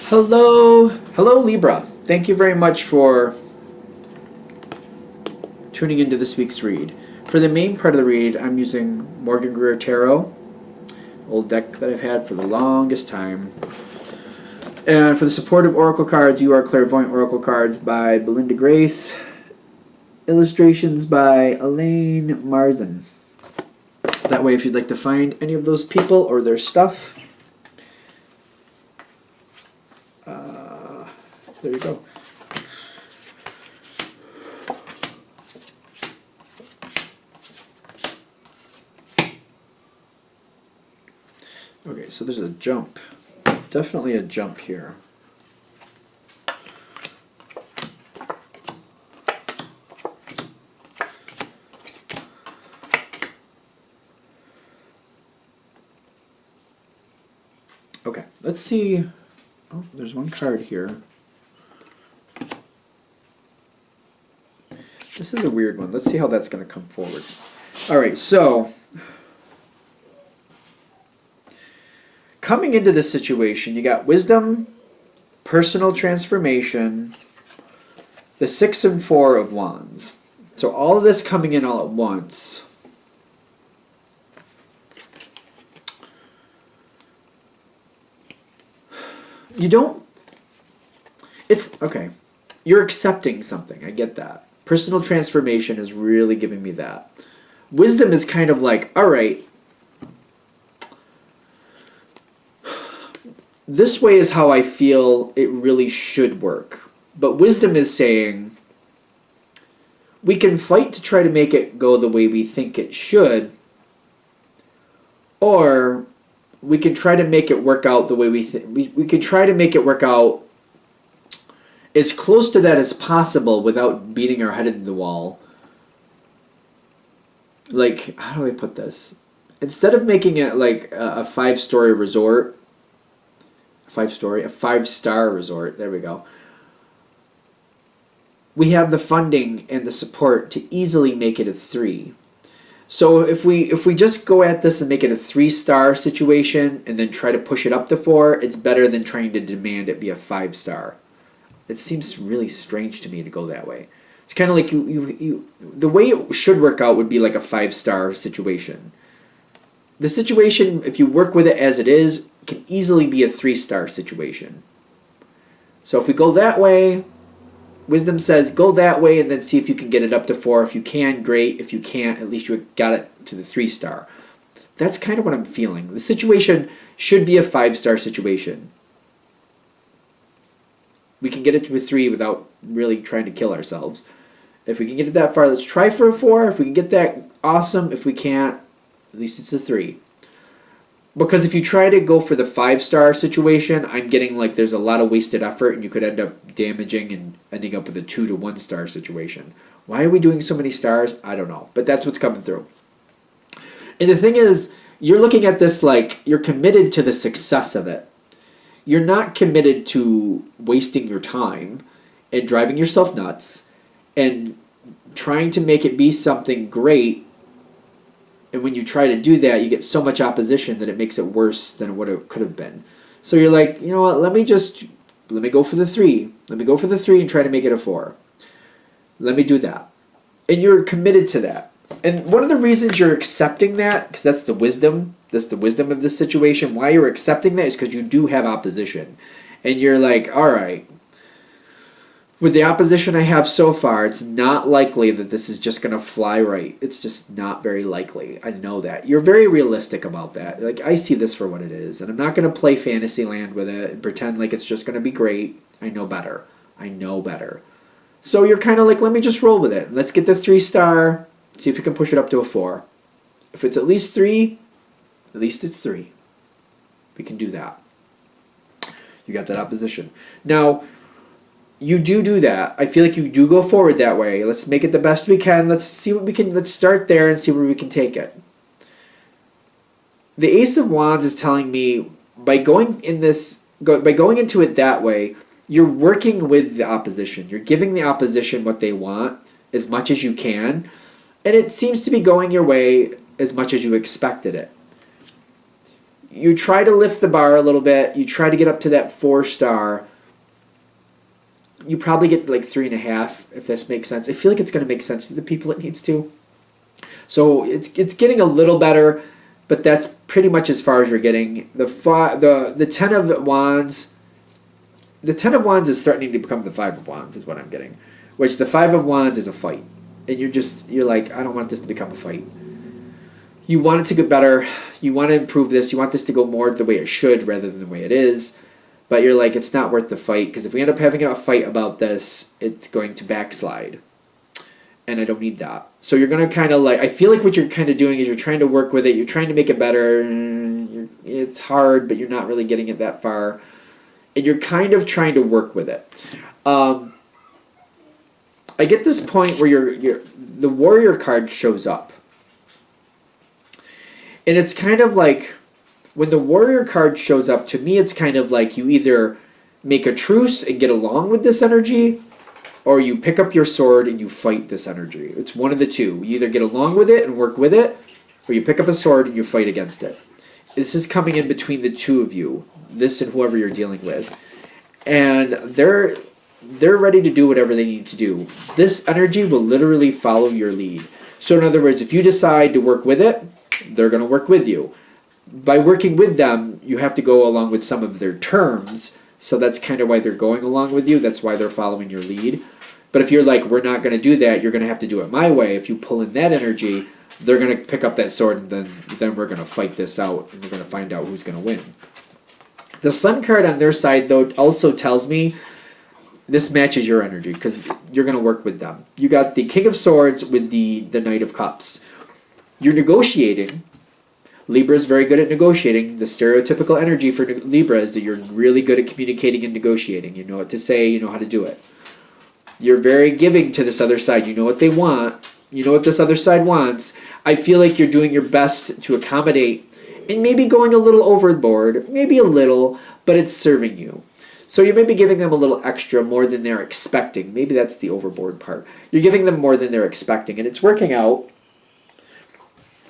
Hello Libra. Thank you very much for tuning into this week's read. For the main part of the read, I'm using Morgan Greer Tarot, old deck that I've had for the longest time. And for the supportive oracle cards, you are Clairvoyant Oracle cards by Belinda Grace, illustrations by Elaine Marzin. That way, if you'd like to find any of those people or their stuff, there you go. Okay, so there's a jump. Definitely a jump here. Okay, let's see. Oh, there's one card here. This is a weird one. Let's see how that's going to come forward. All right, so coming into this situation, you got wisdom, personal transformation, the 6 and 4 of wands. So all of this coming in all at once. You don't, it's, okay, you're accepting something. I get that. Personal transformation is really giving me that. Wisdom is kind of like, all right, this way is how I feel it really should work. But wisdom is saying, we can fight to try to make it go the way we think it should, or we can try to make it work out the way we think. We can try to make it work out as close to that as possible without beating our head into the wall. Like, how do I put this? Instead of making it like a 5-story resort, a 5-star resort, there we go. We have the funding and the support to easily make it a 3. So if we just go at this and make it a 3-star situation and then try to push it up to 4, it's better than trying to demand it be a 5-star. It seems really strange to me to go that way. It's kind of like the way it should work out would be like a 5-star situation. The situation, if you work with it as it is, can easily be a 3-star situation. So if we go that way, wisdom says go that way and then see if you can get it up to 4. If you can, great. If you can't, at least you got it to the 3-star. That's kind of what I'm feeling. The situation should be a 5-star situation. We can get it to a 3 without really trying to kill ourselves. If we can get it that far, let's try for a 4. If we can get that, awesome. If we can't, at least it's a 3. Because if you try to go for the 5-star situation, I'm getting like there's a lot of wasted effort and you could end up damaging and ending up with a 2 to 1-star situation. Why are we doing so many stars? I don't know. But that's what's coming through. And the thing is, you're looking at this like you're committed to the success of it. You're not committed to wasting your time and driving yourself nuts and trying to make it be something great. And when you try to do that, you get so much opposition that it makes it worse than what it could have been. So you're like, you know what, let me go for the 3. Let me go for the 3 and try to make it a 4. Let me do that. And you're committed to that. And one of the reasons you're accepting that, because that's the wisdom of this situation, why you're accepting that is because you do have opposition. And you're like, all right, with the opposition I have so far, it's not likely that this is just going to fly right. It's just not very likely. I know that. You're very realistic about that. Like, I see this for what it is. And I'm not going to play Fantasyland with it and pretend like it's just going to be great. I know better. I know better. So you're kind of like, let me just roll with it. Let's get the 3-star. See if we can push it up to a 4. If it's at least 3, at least it's 3. We can do that. You got that opposition. Now, you do that. I feel like you do go forward that way. Let's make it the best we can. Let's see what we can. Let's start there and see where we can take it. The Ace of Wands is telling me by going into it that way, you're working with the opposition. You're giving the opposition what they want as much as you can. And it seems to be going your way as much as you expected it. you try to lift the bar a little bit. You try to get up to that 4-star. You probably get like 3.5, if this makes sense. I feel like it's going to make sense to the people it needs to. So it's getting a little better, but that's pretty much as far as you're getting. The 10 of Wands. The 10 of Wands is starting to become the 5 of Wands, is what I'm getting. Which the 5 of Wands is a fight. And you're like, I don't want this to become a fight. You want it to get better. You want to improve this. You want this to go more the way it should rather than the way it is. But you're like, it's not worth the fight, because if we end up having a fight about this, it's going to backslide. And I don't need that. So you're going to kind of like, I feel like what you're kind of doing is you're trying to work with it. You're trying to make it better. It's hard, but you're not really getting it that far. And you're kind of trying to work with it. I get this point where the Warrior card shows up. And it's kind of like, when the Warrior card shows up, to me it's kind of like you either make a truce and get along with this energy, or you pick up your sword and you fight this energy. It's one of the two. You either get along with it and work with it, or you pick up a sword and you fight against it. This is coming in between the two of you, this and whoever you're dealing with. And they're ready to do whatever they need to do. This energy will literally follow your lead. So in other words, if you decide to work with it, they're going to work with you. By working with them, you have to go along with some of their terms. So that's kind of why they're going along with you. That's why they're following your lead. But if you're like, we're not going to do that, you're going to have to do it my way. If you pull in that energy, they're going to pick up that sword, and then we're going to fight this out, and we're going to find out who's going to win. The Sun card on their side, though, also tells me this matches your energy, because you're going to work with them. You got the King of Swords with the Knight of Cups. You're negotiating. Libra is very good at negotiating. The stereotypical energy for Libra is that you're really good at communicating and negotiating. You know what to say. You know how to do it. You're very giving to this other side. You know what they want. You know what this other side wants. I feel like you're doing your best to accommodate, and maybe going a little overboard. Maybe a little, but it's serving you. So you may be giving them a little extra, more than they're expecting. Maybe that's the overboard part. You're giving them more than they're expecting, and it's working out.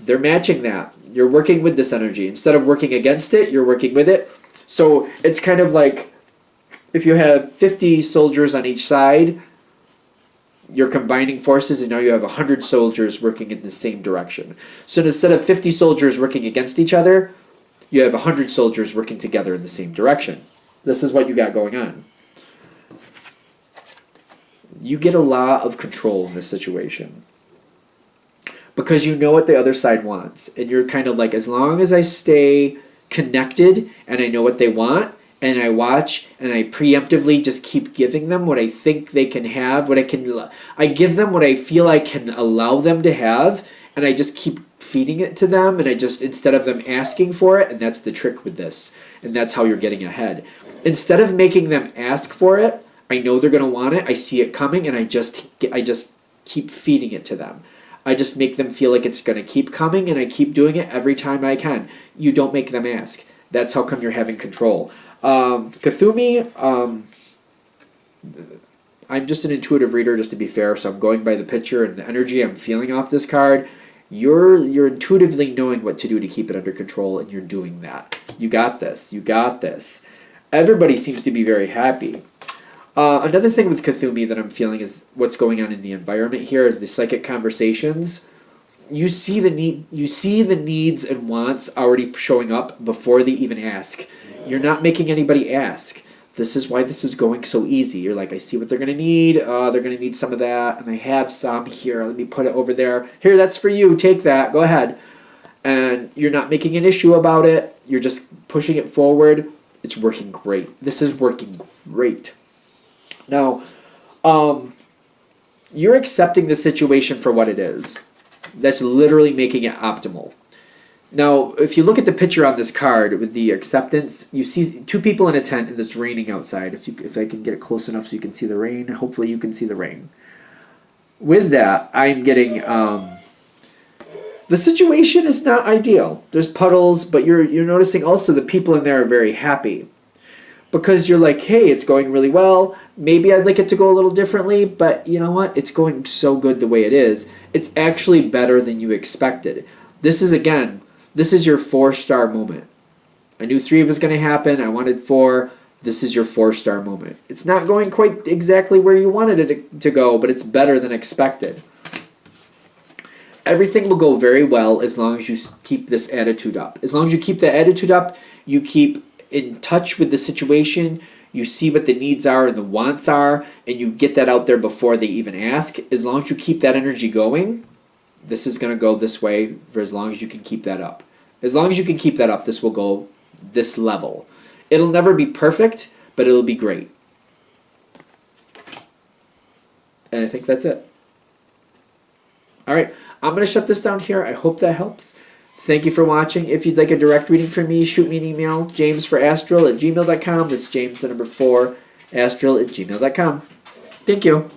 They're matching that. You're working with this energy. Instead of working against it, you're working with it. So it's kind of like if you have 50 soldiers on each side, you're combining forces, and now you have 100 soldiers working in the same direction. So instead of 50 soldiers working against each other, you have 100 soldiers working together in the same direction. This is what you got going on. You get a lot of control in this situation, because you know what the other side wants. And you're kind of like, as long as I stay connected and I know what they want, and I watch and I preemptively just keep giving them what I think they can have, I give them what I feel I can allow them to have, and I just keep feeding it to them, and I just, instead of them asking for it, and that's the trick with this, and that's how you're getting ahead. Instead of making them ask for it, I know they're going to want it, I see it coming, and I just keep feeding it to them. I just make them feel like it's going to keep coming, and I keep doing it every time I can. You don't make them ask. That's how come you're having control. Cthulhu, I'm just an intuitive reader, just to be fair, so I'm going by the picture and the energy I'm feeling off this card. You're intuitively knowing what to do to keep it under control, and you're doing that. You got this. You got this. Everybody seems to be very happy. Another thing with Cthulhu that I'm feeling is what's going on in the environment here is the psychic conversations. You see the needs and wants already showing up before they even ask. You're not making anybody ask. This is why this is going so easy. You're like, I see what they're going to need. They're going to need some of that, and I have some here. Let me put it over there. Here, that's for you. Take that. Go ahead. And you're not making an issue about it. You're just pushing it forward. It's working great. This is working great. Now, you're accepting the situation for what it is. That's literally making it optimal. Now, if you look at the picture on this card with the acceptance, you see two people in a tent, and it's raining outside. If I can get it close enough so you can see the rain, hopefully you can see the rain. With that, I'm getting the situation is not ideal. There's puddles, but you're noticing also the people in there are very happy. Because you're like, hey, it's going really well. Maybe I'd like it to go a little differently, but you know what? It's going so good the way it is. It's actually better than you expected. This is your 4-star moment. I knew 3 was going to happen. I wanted 4. This is your 4-star moment. It's not going quite exactly where you wanted it to go, but it's better than expected. Everything will go very well as long as you keep this attitude up. As long as you keep that attitude up, you keep in touch with the situation, you see what the needs are and the wants are, and you get that out there before they even ask. As long as you keep that energy going, this is going to go this way for as long as you can keep that up. As long as you can keep that up, this will go this level. It'll never be perfect, but it'll be great. And I think that's it. All right, I'm going to shut this down here. I hope that helps. Thank you for watching. If you'd like a direct reading from me, shoot me an email, jamesforastral@gmail.com. That's James, the number 4, astral@gmail.com. Thank you.